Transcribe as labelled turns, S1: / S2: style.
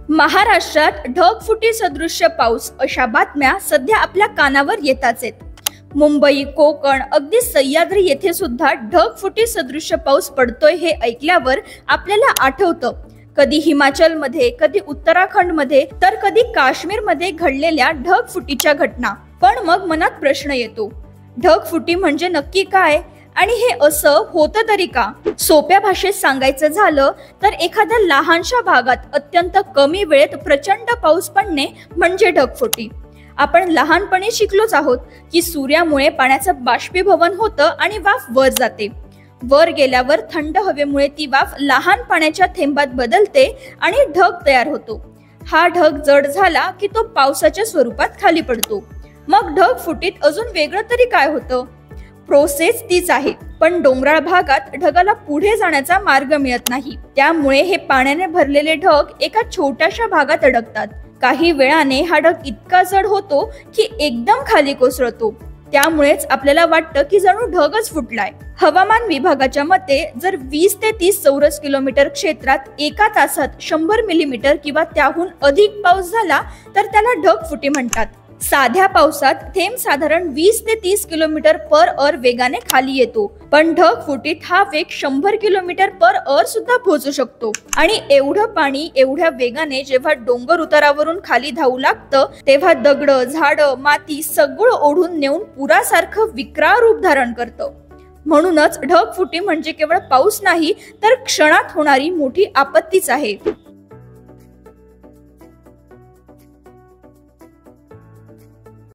S1: महाराष्ट्रात ढगफुटी सदृश्य पाऊस अशा बातम्या सध्या आपल्या कानावर येताच आहेत. मुंबई, कोकण, अगदी सह्याद्री येथे सुद्धा ढगफुटी सदृश्य पाऊस पडतोय हे ऐकल्यावर आपल्याला आठवतं कधी हिमाचलमध्ये, कधी उत्तराखंडमध्ये, तर कधी काश्मीरमध्ये घडलेल्या ढगफुटीच्या घटना. पण मग मनात प्रश्न येतो, ढगफुटी म्हणजे नक्की काय आणि हे असं होतं तरी का? सोप्या भाषेत सांगायचं झालं तर एखाद्या लहानशा भागात अत्यंत कमी वेळेत प्रचंड पाऊस पडणे म्हणजे ढगफुटी. आपण लहानपणी शिकलोच आहोत की सूर्यामुळे पाण्याचं बाष्पीभवन होतं आणि वाफ वर जाते. वर गेल्यावर थंड हवेमुळे ती वाफ लहान पाण्याच्या थेंबात बदलते आणि ढग तयार होतो. हा ढग जड झाला की तो पावसाच्या स्वरूपात खाली पडतो. मग ढगफुटीत अजून वेगळं तरी काय होतं? प्रोसेस तीच आहे, पण डोंगराळ भागात ढगाला पुढे जाण्याचा मार्ग मिळत नाही. त्यामुळे हे पाण्याने भरलेले ढग एका छोट्याशा भागात अडकतात. काही वेळाने हा ढग इतका जड होतो की एकदम खाली कोसळतो. त्यामुळेच आपल्याला वाटतं की जणू ढगच फुटलाय. हवामान विभागाच्या मते जर 20 ते 30 चौरस किलोमीटर क्षेत्रात एका तासात 100 मिलीमीटर किंवा त्याहून अधिक पाऊस झाला तर त्याला ढगफुटी म्हणतात. साध्या पावसात थेंब साधारण 20 ते 30 किलोमीटर पर अवर वेगाने खाली येतो, पण ढगफुटीत हा वेग 100 किलोमीटर पर अवर सुद्धा पोहोचू शकतो. आणि एवढं पाणी एवढ्या वेगाने जेव्हा डोंगर उतारावरून खाली धावू लागतं तेव्हा दगड, झाडं, माती सगळं ओढून नेऊन पुरासारखं विक्राळ रूप धारण करतं. म्हणूनच ढगफुटी म्हणजे केवळ पाऊस नाही तर क्षणात होणारी मोठी आपत्तीच आहे.